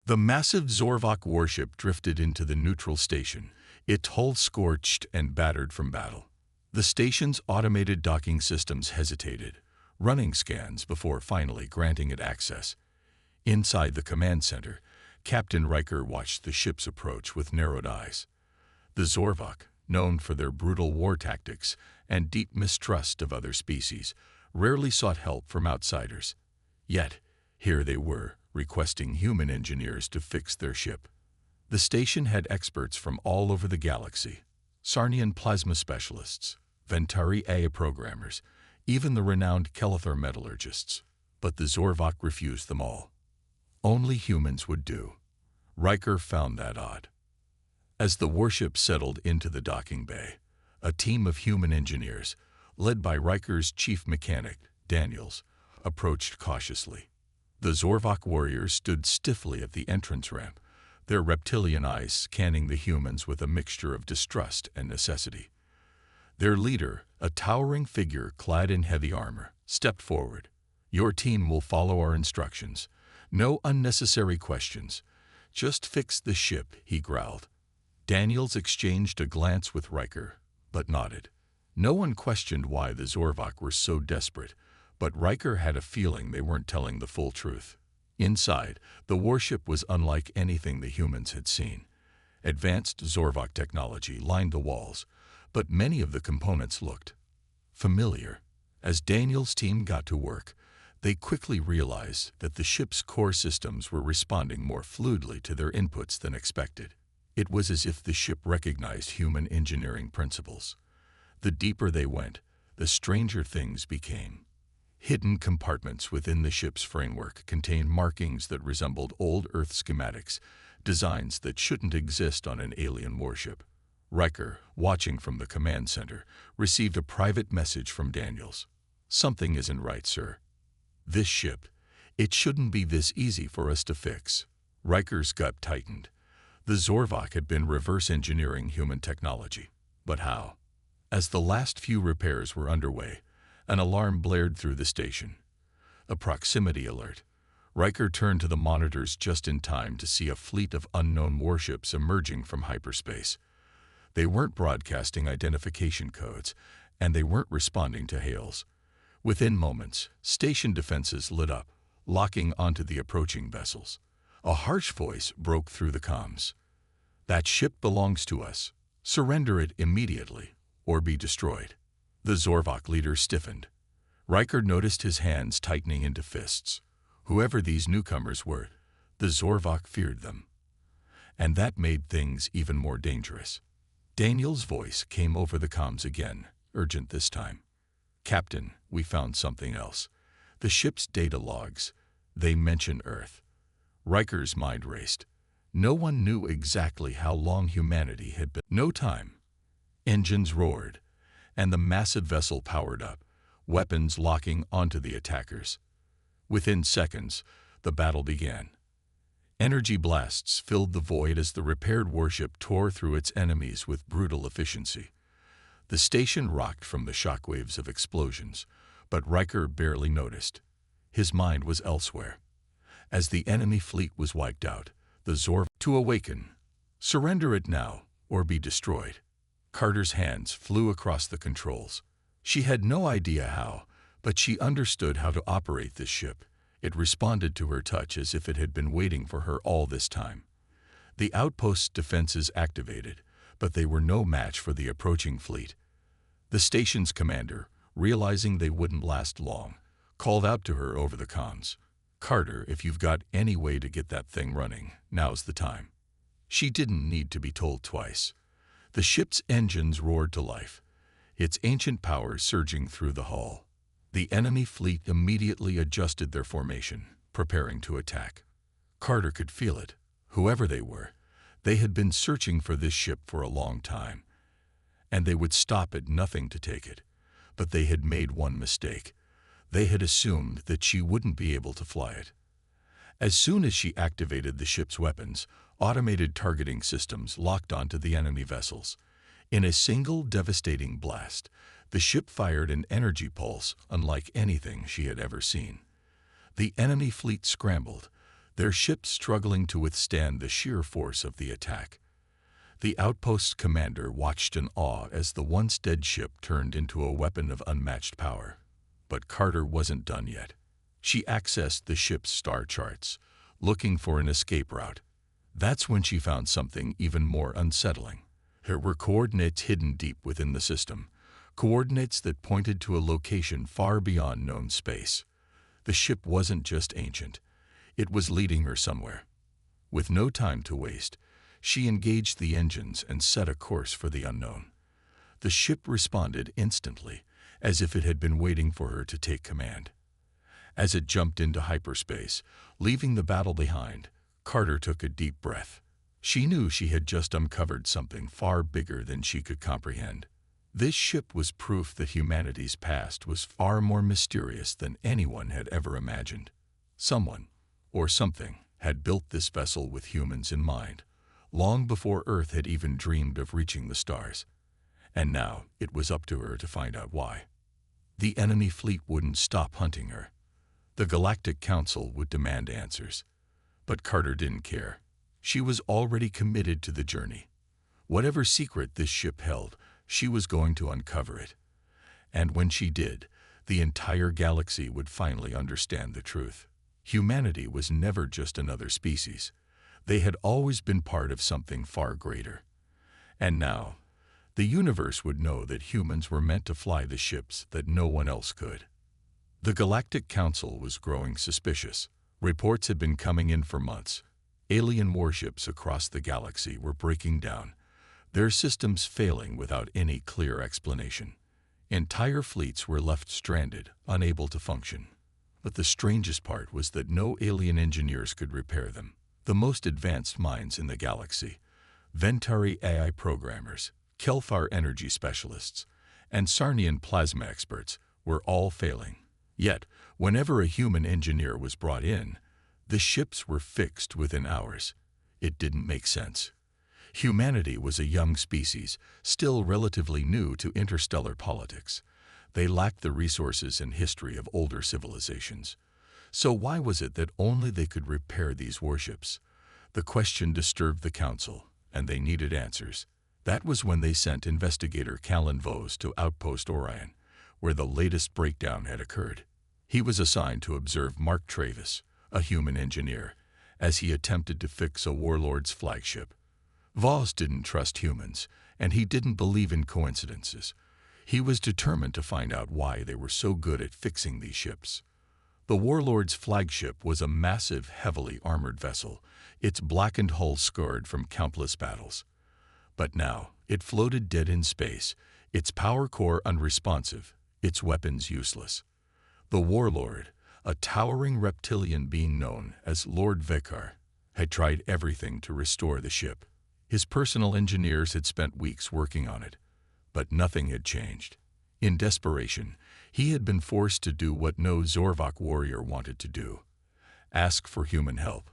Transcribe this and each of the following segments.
The massive Zorvok warship drifted into the neutral station, its hull scorched and battered from battle. The station's automated docking systems hesitated, running scans before finally granting it access. Inside the command center, Captain Riker watched the ship's approach with narrowed eyes. The Zorvok, known for their brutal war tactics and deep mistrust of other species, rarely sought help from outsiders. Yet, here they were, requesting human engineers to fix their ship. The station had experts from all over the galaxy, Sarnian plasma specialists, Ventari A programmers, even the renowned Kelethor metallurgists. But the Zorvok refused them all. Only humans would do. Riker found that odd. As the warship settled into the docking bay, a team of human engineers, led by Riker's chief mechanic, Daniels, approached cautiously. The Zorvok warriors stood stiffly at the entrance ramp, their reptilian eyes scanning the humans with a mixture of distrust and necessity. Their leader, a towering figure clad in heavy armor, stepped forward. "Your team will follow our instructions. No unnecessary questions. Just fix the ship," he growled. Daniels exchanged a glance with Riker, but nodded. No one questioned why the Zorvok were so desperate, but Riker had a feeling they weren't telling the full truth. Inside, the warship was unlike anything the humans had seen. Advanced Zorvok technology lined the walls, but many of the components looked familiar. As Daniels' team got to work, they quickly realized that the ship's core systems were responding more fluidly to their inputs than expected. It was as if the ship recognized human engineering principles. The deeper they went, the stranger things became. Hidden compartments within the ship's framework contained markings that resembled old Earth schematics, designs that shouldn't exist on an alien warship. Riker, watching from the command center, received a private message from Daniels. "Something isn't right, sir. This ship, it shouldn't be this easy for us to fix." Riker's gut tightened. The Zorvok had been reverse engineering human technology. But how? As the last few repairs were underway, an alarm blared through the station. A proximity alert. Riker turned to the monitors just in time to see a fleet of unknown warships emerging from hyperspace. They weren't broadcasting identification codes, and they weren't responding to hails. Within moments, station defenses lit up, locking onto the approaching vessels. A harsh voice broke through the comms. "That ship belongs to us. Surrender it immediately, or be destroyed." The Zorvok leader stiffened. Riker noticed his hands tightening into fists. Whoever these newcomers were, the Zorvok feared them. And that made things even more dangerous. Daniel's voice came over the comms again, urgent this time. "Captain, we found something else. The ship's data logs, they mention Earth." Riker's mind raced. No one knew exactly how long humanity had been. No time. Engines roared, and the massive vessel powered up, weapons locking onto the attackers. Within seconds, the battle began. Energy blasts filled the void as the repaired warship tore through its enemies with brutal efficiency. The station rocked from the shockwaves of explosions, but Riker barely noticed. His mind was elsewhere. As the enemy fleet was wiped out, the Zorvok to Awaken. "Surrender it now, or be destroyed." Carter's hands flew across the controls. She had no idea how, but she understood how to operate this ship. It responded to her touch as if it had been waiting for her all this time. The outpost's defenses activated, but they were no match for the approaching fleet. The station's commander, realizing they wouldn't last long, called out to her over the comms. "Carter, if you've got any way to get that thing running, now's the time." She didn't need to be told twice. The ship's engines roared to life, its ancient power surging through the hull. The enemy fleet immediately adjusted their formation, preparing to attack. Carter could feel it. Whoever they were, they had been searching for this ship for a long time, and they would stop at nothing to take it. But they had made one mistake. They had assumed that she wouldn't be able to fly it. As soon as she activated the ship's weapons, automated targeting systems locked onto the enemy vessels. In a single devastating blast, the ship fired an energy pulse unlike anything she had ever seen. The enemy fleet scrambled, their ships struggling to withstand the sheer force of the attack. The outpost's commander watched in awe as the once dead ship turned into a weapon of unmatched power. But Carter wasn't done yet. She accessed the ship's star charts, looking for an escape route. That's when she found something even more unsettling. There were coordinates hidden deep within the system, coordinates that pointed to a location far beyond known space. The ship wasn't just ancient. It was leading her somewhere. With no time to waste, she engaged the engines and set a course for the unknown. The ship responded instantly, as if it had been waiting for her to take command. As it jumped into hyperspace, leaving the battle behind, Carter took a deep breath. She knew she had just uncovered something far bigger than she could comprehend. This ship was proof that humanity's past was far more mysterious than anyone had ever imagined. Someone, or something, had built this vessel with humans in mind, long before Earth had even dreamed of reaching the stars. And now it was up to her to find out why. The enemy fleet wouldn't stop hunting her. The Galactic Council would demand answers. But Carter didn't care. She was already committed to the journey. Whatever secret this ship held, she was going to uncover it. And when she did, the entire galaxy would finally understand the truth. Humanity was never just another species. They had always been part of something far greater. And now, the universe would know that humans were meant to fly the ships that no one else could. The Galactic Council was growing suspicious. Reports had been coming in for months. Alien warships across the galaxy were breaking down, their systems failing without any clear explanation. Entire fleets were left stranded, unable to function. But the strangest part was that no alien engineers could repair them. The most advanced minds in the galaxy, Ventari AI programmers, Kelfar energy specialists, and Sarnian plasma experts, were all failing. Yet, whenever a human engineer was brought in, the ships were fixed within hours. It didn't make sense. Humanity was a young species, still relatively new to interstellar politics. They lacked the resources and history of older civilizations. So why was it that only they could repair these warships? The question disturbed the Council, and they needed answers. That was when they sent investigator Callan Vos to Outpost Orion, where the latest breakdown had occurred. He was assigned to observe Mark Travis, a human engineer, as he attempted to fix a warlord's flagship. Vos didn't trust humans, and he didn't believe in coincidences. He was determined to find out why they were so good at fixing these ships. The warlord's flagship was a massive, heavily armored vessel, its blackened hull scarred from countless battles. But now, it floated dead in space, its power core unresponsive, its weapons useless. The warlord, a towering reptilian being known as Lord Vekar, had tried everything to restore the ship. His personal engineers had spent weeks working on it, but nothing had changed. In desperation, he had been forced to do what no Zorvok warrior wanted to do: ask for human help.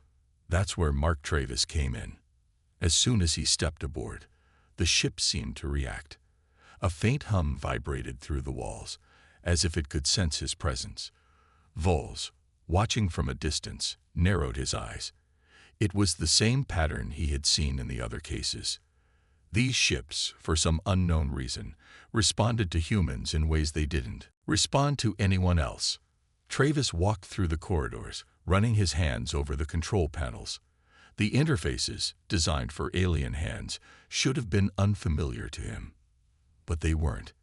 That's where Mark Travis came in. As soon as he stepped aboard, the ship seemed to react. A faint hum vibrated through the walls, as if it could sense his presence. Vos, watching from a distance, narrowed his eyes. It was the same pattern he had seen in the other cases. These ships, for some unknown reason, responded to humans in ways they didn't respond to anyone else. Travis walked through the corridors, running his hands over the control panels. The interfaces, designed for alien hands, should have been unfamiliar to him. But they weren't.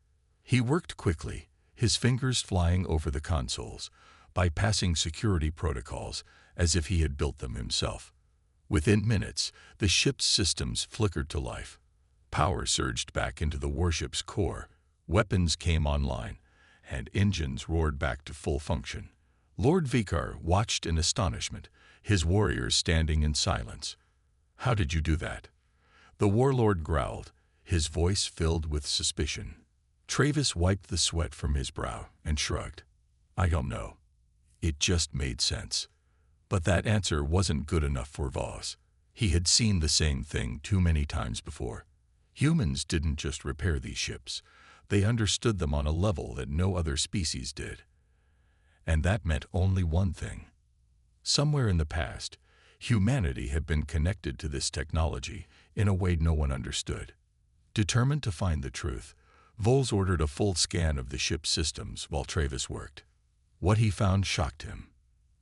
He worked quickly, his fingers flying over the consoles, bypassing security protocols as if he had built them himself. Within minutes, the ship's systems flickered to life. Power surged back into the warship's core, weapons came online, and engines roared back to full function. Lord Vekar watched in astonishment, his warriors standing in silence. "How did you do that?" The warlord growled, his voice filled with suspicion. Travis wiped the sweat from his brow and shrugged. "I don't know. It just made sense." But that answer wasn't good enough for Vos. He had seen the same thing too many times before. Humans didn't just repair these ships. They understood them on a level that no other species did. And that meant only one thing. Somewhere in the past, Humanity had been connected to this technology in a way no one understood. Determined to find the truth, Voles ordered a full scan of the ship's systems while Travis worked. What he found shocked him.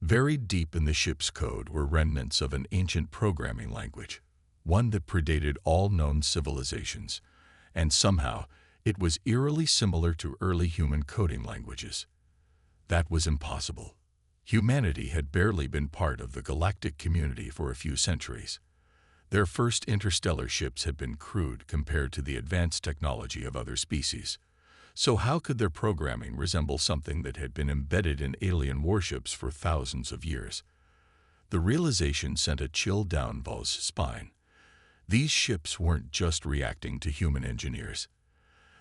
Buried deep in the ship's code were remnants of an ancient programming language, one that predated all known civilizations, and somehow it was eerily similar to early human coding languages. That was impossible. Humanity had barely been part of the galactic community for a few centuries. Their first interstellar ships had been crude compared to the advanced technology of other species. So how could their programming resemble something that had been embedded in alien warships for thousands of years? The realization sent a chill down Vo's spine. These ships weren't just reacting to human engineers.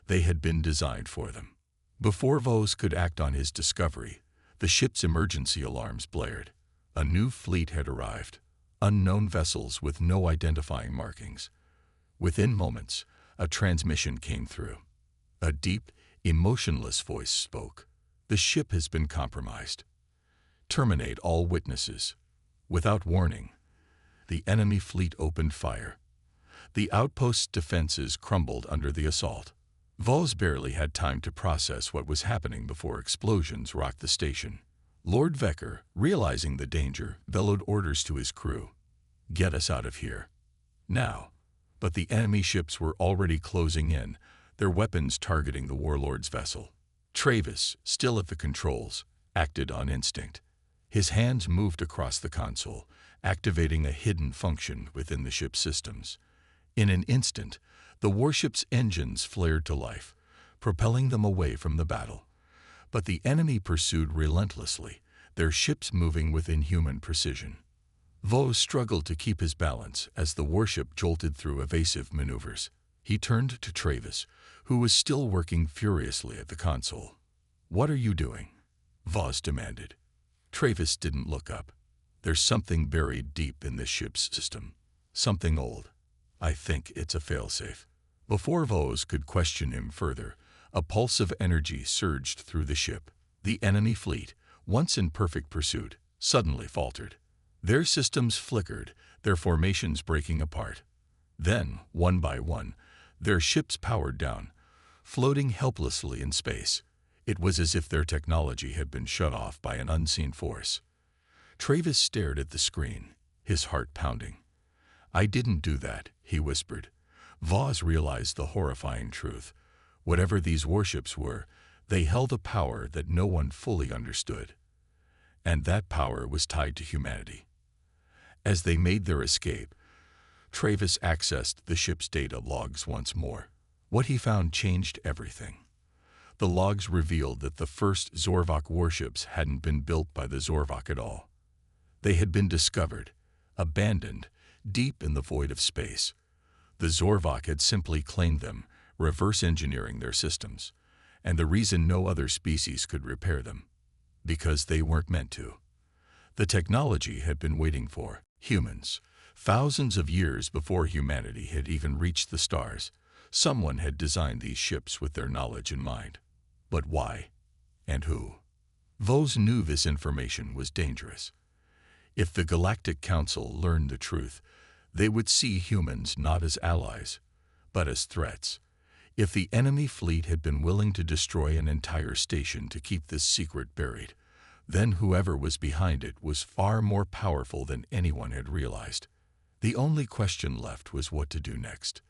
They had been designed for them. Before Vos could act on his discovery, the ship's emergency alarms blared. A new fleet had arrived, unknown vessels with no identifying markings. Within moments, a transmission came through. A deep, emotionless voice spoke. The ship has been compromised. Terminate all witnesses. Without warning, the enemy fleet opened fire. The outpost's defenses crumbled under the assault. Vos barely had time to process what was happening before explosions rocked the station. Lord Vecker, realizing the danger, bellowed orders to his crew. Get us out of here. Now. But the enemy ships were already closing in, their weapons targeting the warlord's vessel. Travis, still at the controls, acted on instinct. His hands moved across the console, activating a hidden function within the ship's systems. In an instant, the warship's engines flared to life, propelling them away from the battle. But the enemy pursued relentlessly, their ships moving with inhuman precision. Vos struggled to keep his balance as the warship jolted through evasive maneuvers. He turned to Travis, who was still working furiously at the console. "What are you doing?" Vos demanded. Travis didn't look up. "There's something buried deep in this ship's system. Something old. I think it's a failsafe." Before Vos could question him further, a pulse of energy surged through the ship. The enemy fleet, once in perfect pursuit, suddenly faltered. Their systems flickered, their formations breaking apart. Then, one by one, their ships powered down, floating helplessly in space. It was as if their technology had been shut off by an unseen force. Travis stared at the screen, his heart pounding. "I didn't do that," he whispered. Vos realized the horrifying truth. Whatever these warships were, they held a power that no one fully understood. And that power was tied to humanity. As they made their escape, Travis accessed the ship's data logs once more. What he found changed everything. The logs revealed that the first Zorvok warships hadn't been built by the Zorvok at all. They had been discovered, abandoned, deep in the void of space. The Zorvok had simply claimed them, reverse engineering their systems, and the reason no other species could repair them. Because they weren't meant to. The technology had been waiting for humans. Thousands of years before humanity had even reached the stars, someone had designed these ships with their knowledge in mind. But why? And who? Vos knew this information was dangerous. If the Galactic Council learned the truth, they would see humans not as allies, but as threats. If the enemy fleet had been willing to destroy an entire station to keep this secret buried, then whoever was behind it was far more powerful than anyone had realized. The only question left was what to do next.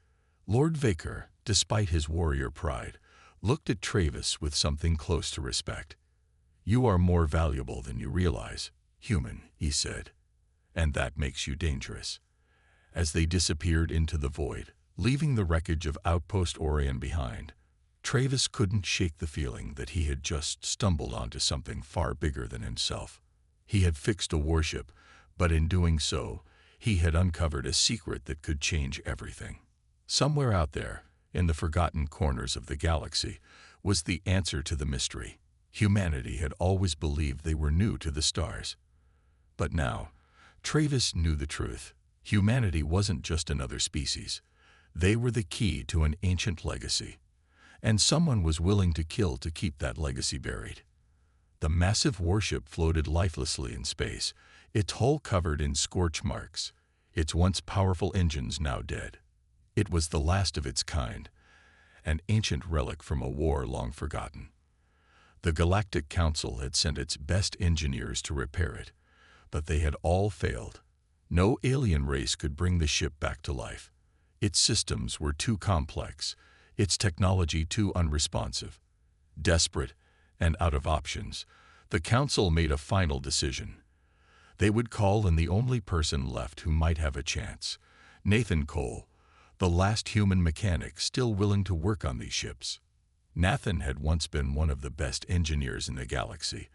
Lord Vecker, despite his warrior pride, looked at Travis with something close to respect. "You are more valuable than you realize, human," he said, "and that makes you dangerous." As they disappeared into the void, leaving the wreckage of Outpost Orion behind, Travis couldn't shake the feeling that he had just stumbled onto something far bigger than himself. He had fixed a warship, but in doing so, he had uncovered a secret that could change everything. Somewhere out there, in the forgotten corners of the galaxy, was the answer to the mystery. Humanity had always believed they were new to the stars. But now, Travis knew the truth. Humanity wasn't just another species. They were the key to an ancient legacy. And someone was willing to kill to keep that legacy buried. The massive warship floated lifelessly in space, its hull covered in scorch marks, its once powerful engines now dead. It was the last of its kind, an ancient relic from a war long forgotten. The Galactic Council had sent its best engineers to repair it, but they had all failed. No alien race could bring the ship back to life. Its systems were too complex, its technology too unresponsive. Desperate and out of options, the Council made a final decision. They would call in the only person left who might have a chance, Nathan Cole, the last human mechanic still willing to work on these ships. Nathan had once been one of the best engineers in the galaxy,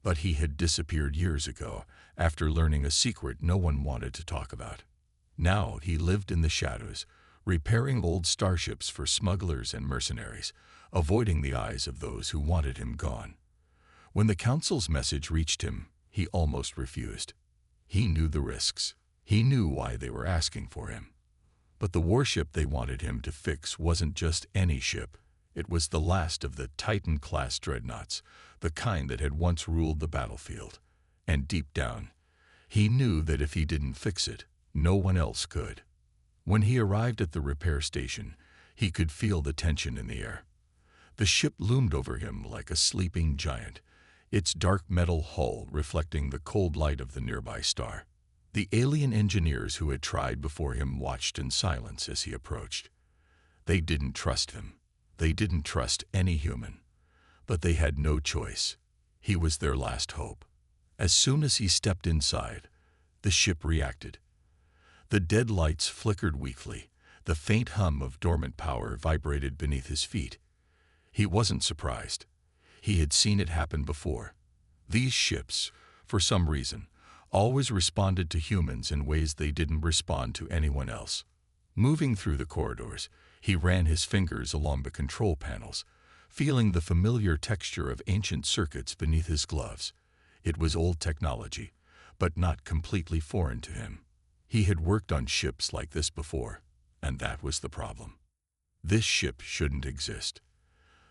but he had disappeared years ago after learning a secret no one wanted to talk about. Now he lived in the shadows, repairing old starships for smugglers and mercenaries, avoiding the eyes of those who wanted him gone. When the Council's message reached him, he almost refused. He knew the risks. He knew why they were asking for him. But the warship they wanted him to fix wasn't just any ship. It was the last of the Titan-class dreadnoughts, the kind that had once ruled the battlefield. And deep down, he knew that if he didn't fix it, no one else could. When he arrived at the repair station, he could feel the tension in the air. The ship loomed over him like a sleeping giant, its dark metal hull reflecting the cold light of the nearby star. The alien engineers who had tried before him watched in silence as he approached. They didn't trust him. They didn't trust any human. But they had no choice. He was their last hope. As soon as he stepped inside, the ship reacted. The dead lights flickered weakly. The faint hum of dormant power vibrated beneath his feet. He wasn't surprised. He had seen it happen before. These ships, for some reason, always responded to humans in ways they didn't respond to anyone else. Moving through the corridors, he ran his fingers along the control panels, feeling the familiar texture of ancient circuits beneath his gloves. It was old technology, but not completely foreign to him. He had worked on ships like this before, and that was the problem. This ship shouldn't exist.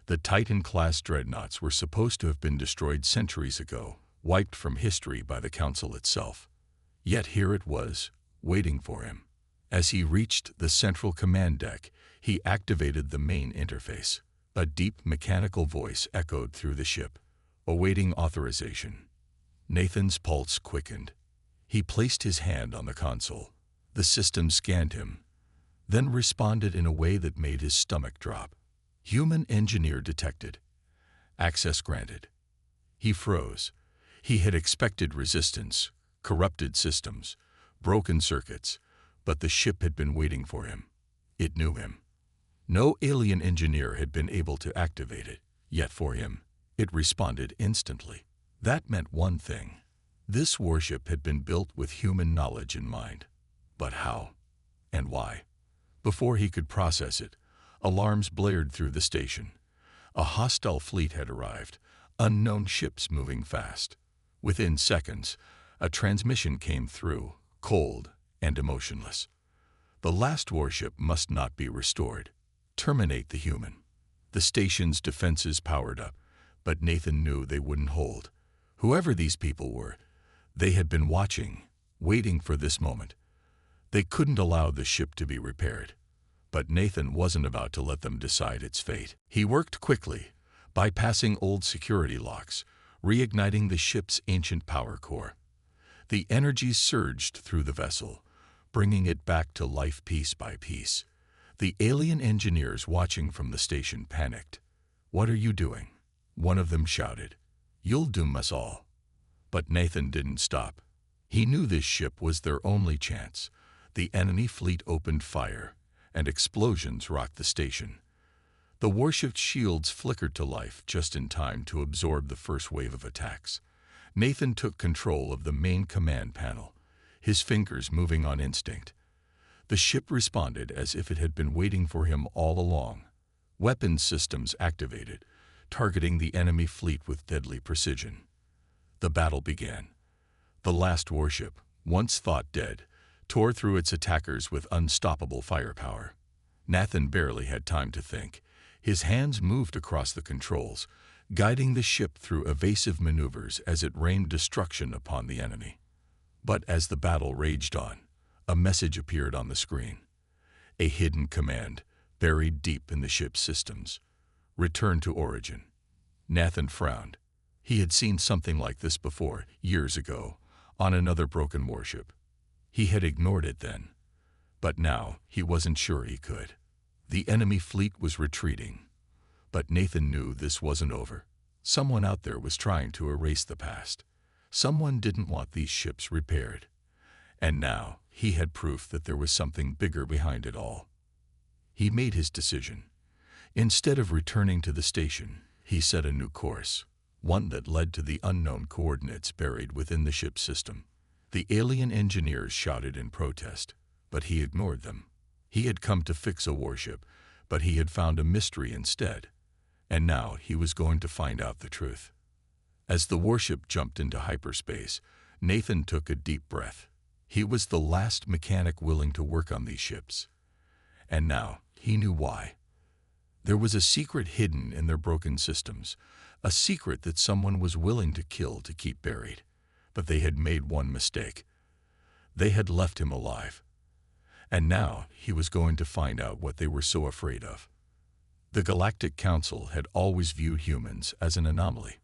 The Titan-class dreadnoughts were supposed to have been destroyed centuries ago, wiped from history by the Council itself. Yet here it was, waiting for him. As he reached the central command deck, he activated the main interface. A deep mechanical voice echoed through the ship, awaiting authorization. Nathan's pulse quickened. He placed his hand on the console. The system scanned him, then responded in a way that made his stomach drop. Human engineer detected. Access granted. He froze. He had expected resistance, corrupted systems, broken circuits, but the ship had been waiting for him. It knew him. No alien engineer had been able to activate it, yet for him, it responded instantly. That meant one thing. This warship had been built with human knowledge in mind. But how? And why? Before he could process it, alarms blared through the station. A hostile fleet had arrived, unknown ships moving fast. Within seconds, a transmission came through, cold and emotionless. The last warship must not be restored. Terminate the human. The station's defenses powered up, but Nathan knew they wouldn't hold. Whoever these people were, they had been watching, waiting for this moment. They couldn't allow the ship to be repaired. But Nathan wasn't about to let them decide its fate. He worked quickly, bypassing old security locks, reigniting the ship's ancient power core. The energy surged through the vessel, bringing it back to life piece by piece. The alien engineers watching from the station panicked. "What are you doing?" one of them shouted. "You'll doom us all." But Nathan didn't stop. He knew this ship was their only chance. The enemy fleet opened fire, and explosions rocked the station. The warship's shields flickered to life just in time to absorb the first wave of attacks. Nathan took control of the main command panel, his fingers moving on instinct. The ship responded as if it had been waiting for him all along. Weapons systems activated, targeting the enemy fleet with deadly precision. The battle began. The last warship, once thought dead, tore through its attackers with unstoppable firepower. Nathan barely had time to think. His hands moved across the controls, guiding the ship through evasive maneuvers as it rained destruction upon the enemy. But as the battle raged on, a message appeared on the screen. A hidden command, buried deep in the ship's systems. Return to origin. Nathan frowned. He had seen something like this before, years ago, on another broken warship. He had ignored it then. But now, he wasn't sure he could. The enemy fleet was retreating. But Nathan knew this wasn't over. Someone out there was trying to erase the past. Someone didn't want these ships repaired. And now, he had proof that there was something bigger behind it all. He made his decision. Instead of returning to the station, he set a new course, one that led to the unknown coordinates buried within the ship's system. The alien engineers shouted in protest, but he ignored them. He had come to fix a warship, but he had found a mystery instead. And now he was going to find out the truth. As the warship jumped into hyperspace, Nathan took a deep breath. He was the last mechanic willing to work on these ships. And now he knew why. There was a secret hidden in their broken systems, a secret that someone was willing to kill to keep buried. But they had made one mistake. They had left him alive. And now he was going to find out what they were so afraid of. The Galactic Council had always viewed humans as an anomaly.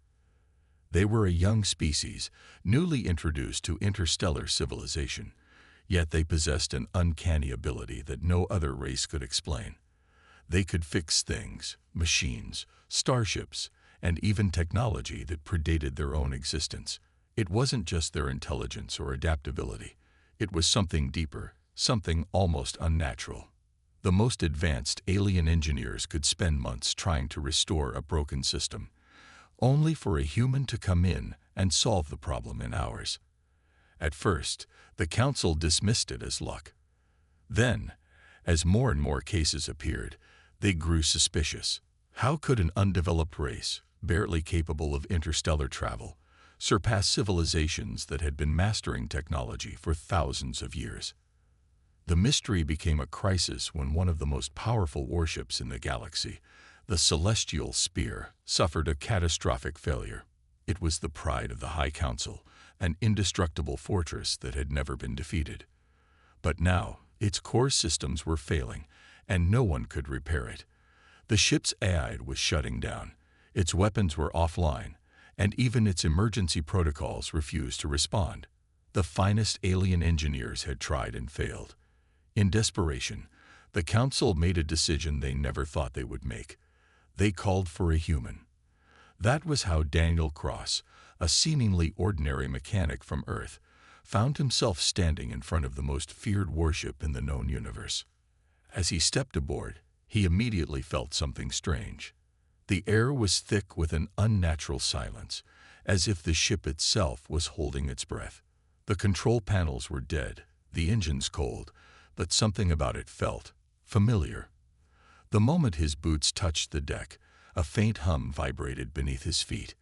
They were a young species, newly introduced to interstellar civilization, yet they possessed an uncanny ability that no other race could explain. They could fix things, machines, starships, and even technology that predated their own existence. It wasn't just their intelligence or adaptability. It was something deeper, something almost unnatural. The most advanced alien engineers could spend months trying to restore a broken system, only for a human to come in and solve the problem in hours. At first, the Council dismissed it as luck. Then, as more and more cases appeared, they grew suspicious. How could an undeveloped race, barely capable of interstellar travel, surpass civilizations that had been mastering technology for thousands of years? The mystery became a crisis when one of the most powerful warships in the galaxy, the Celestial Spear, suffered a catastrophic failure. It was the pride of the High Council, an indestructible fortress that had never been defeated. But now, its core systems were failing, and no one could repair it. The ship's AI was shutting down, its weapons were offline, and even its emergency protocols refused to respond. The finest alien engineers had tried and failed. In desperation, the Council made a decision they never thought they would make. They called for a human. That was how Daniel Cross, a seemingly ordinary mechanic from Earth, found himself standing in front of the most feared warship in the known universe. As he stepped aboard, he immediately felt something strange. The air was thick with an unnatural silence, as if the ship itself was holding its breath. The control panels were dead, the engines cold, but something about it felt familiar. The moment his boots touched the deck, a faint hum vibrated beneath his feet.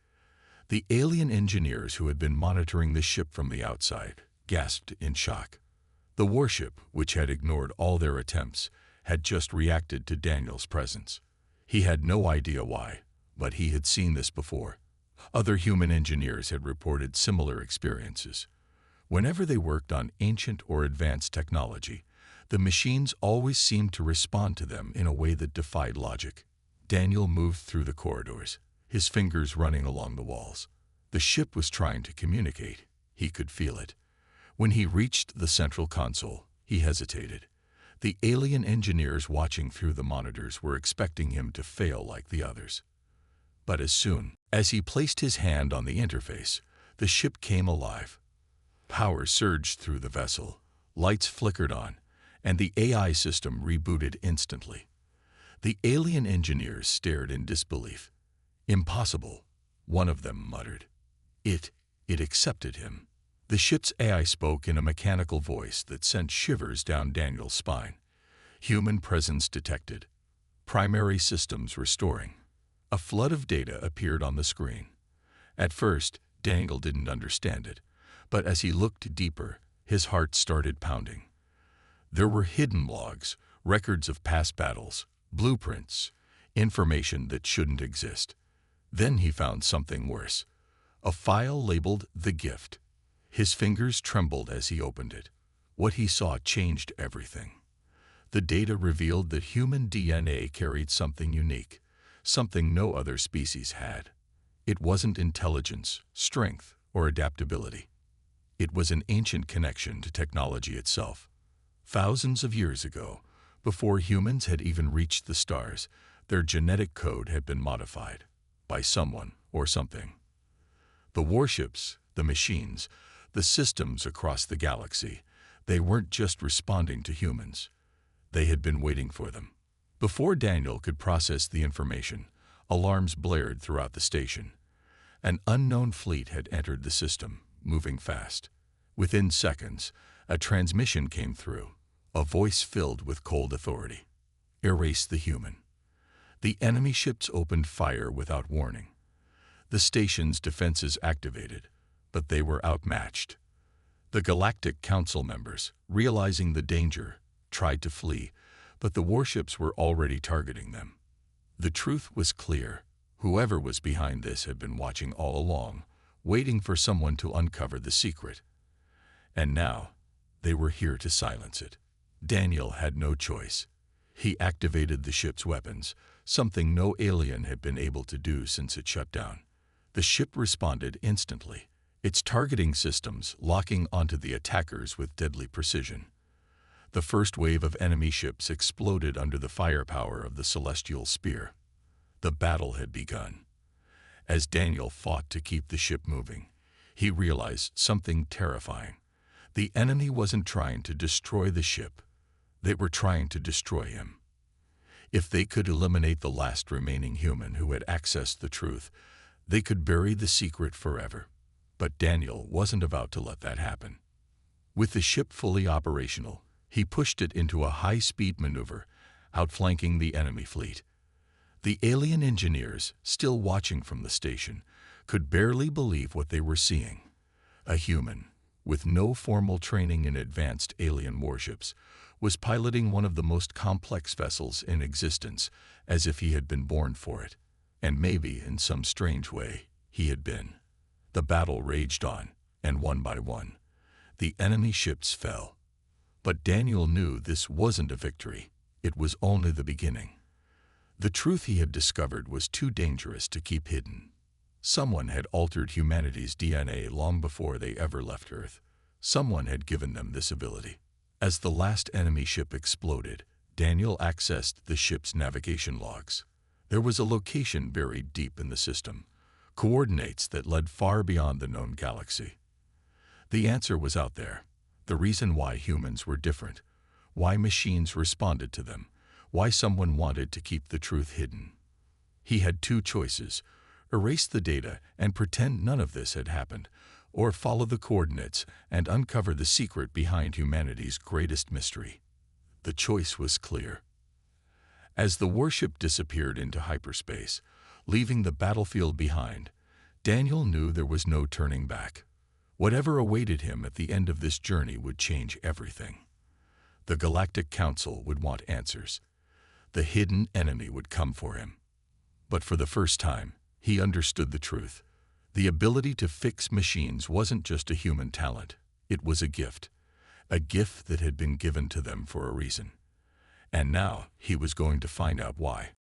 The alien engineers who had been monitoring the ship from the outside gasped in shock. The warship, which had ignored all their attempts, had just reacted to Daniel's presence. He had no idea why, but he had seen this before. Other human engineers had reported similar experiences. Whenever they worked on ancient or advanced technology, the machines always seemed to respond to them in a way that defied logic. Daniel moved through the corridors, his fingers running along the walls. The ship was trying to communicate. He could feel it. When he reached the central console, he hesitated. The alien engineers watching through the monitors were expecting him to fail like the others. But as soon as he placed his hand on the interface, the ship came alive. Power surged through the vessel, lights flickered on, and the AI system rebooted instantly. The alien engineers stared in disbelief. "Impossible," one of them muttered. It accepted him. The ship's AI spoke in a mechanical voice that sent shivers down Daniel's spine. Human presence detected. Primary systems restoring. A flood of data appeared on the screen. At first, Daniel didn't understand it, but as he looked deeper, his heart started pounding. There were hidden logs, records of past battles, blueprints, information that shouldn't exist. Then he found something worse. A file labeled "The Gift." His fingers trembled as he opened it. What he saw changed everything. The data revealed that human DNA carried something unique, something no other species had. It wasn't intelligence, strength, or adaptability. It was an ancient connection to technology itself. Thousands of years ago, before humans had even reached the stars, their genetic code had been modified by someone or something. The warships, the machines, the systems across the galaxy, they weren't just responding to humans. They had been waiting for them. Before Daniel could process the information, alarms blared throughout the station. An unknown fleet had entered the system, moving fast. Within seconds, a transmission came through, a voice filled with cold authority. Erase the human. The enemy ships opened fire without warning. The station's defenses activated, but they were outmatched. The Galactic Council members, realizing the danger, tried to flee, but the warships were already targeting them. The truth was clear. Whoever was behind this had been watching all along, waiting for someone to uncover the secret. And now, they were here to silence it. Daniel had no choice. He activated the ship's weapons, something no alien had been able to do since it shut down. The ship responded instantly, its targeting systems locking onto the attackers with deadly precision. The first wave of enemy ships exploded under the firepower of the celestial spear. The battle had begun. As Daniel fought to keep the ship moving, he realized something terrifying. The enemy wasn't trying to destroy the ship. They were trying to destroy him. If they could eliminate the last remaining human who had accessed the truth, they could bury the secret forever. But Daniel wasn't about to let that happen. With the ship fully operational, he pushed it into a high-speed maneuver, outflanking the enemy fleet. The alien engineers, still watching from the station, could barely believe what they were seeing. A human, with no formal training in advanced alien warships, was piloting one of the most complex vessels in existence, as if he had been born for it. And maybe, in some strange way, he had been. The battle raged on, and one by one, the enemy ships fell. But Daniel knew this wasn't a victory. It was only the beginning. The truth he had discovered was too dangerous to keep hidden. Someone had altered humanity's DNA long before they ever left Earth. Someone had given them this ability. As the last enemy ship exploded, Daniel accessed the ship's navigation logs. There was a location buried deep in the system, coordinates that led far beyond the known galaxy. The answer was out there. The reason why humans were different, why machines responded to them, why someone wanted to keep the truth hidden. He had two choices: erase the data and pretend none of this had happened, or follow the coordinates and uncover the secret behind humanity's greatest mystery. The choice was clear. As the warship disappeared into hyperspace, leaving the battlefield behind, Daniel knew there was no turning back. Whatever awaited him at the end of this journey would change everything. The Galactic Council would want answers. The hidden enemy would come for him. But for the first time, he understood the truth. The ability to fix machines wasn't just a human talent. It was a gift that had been given to them for a reason. And now he was going to find out why.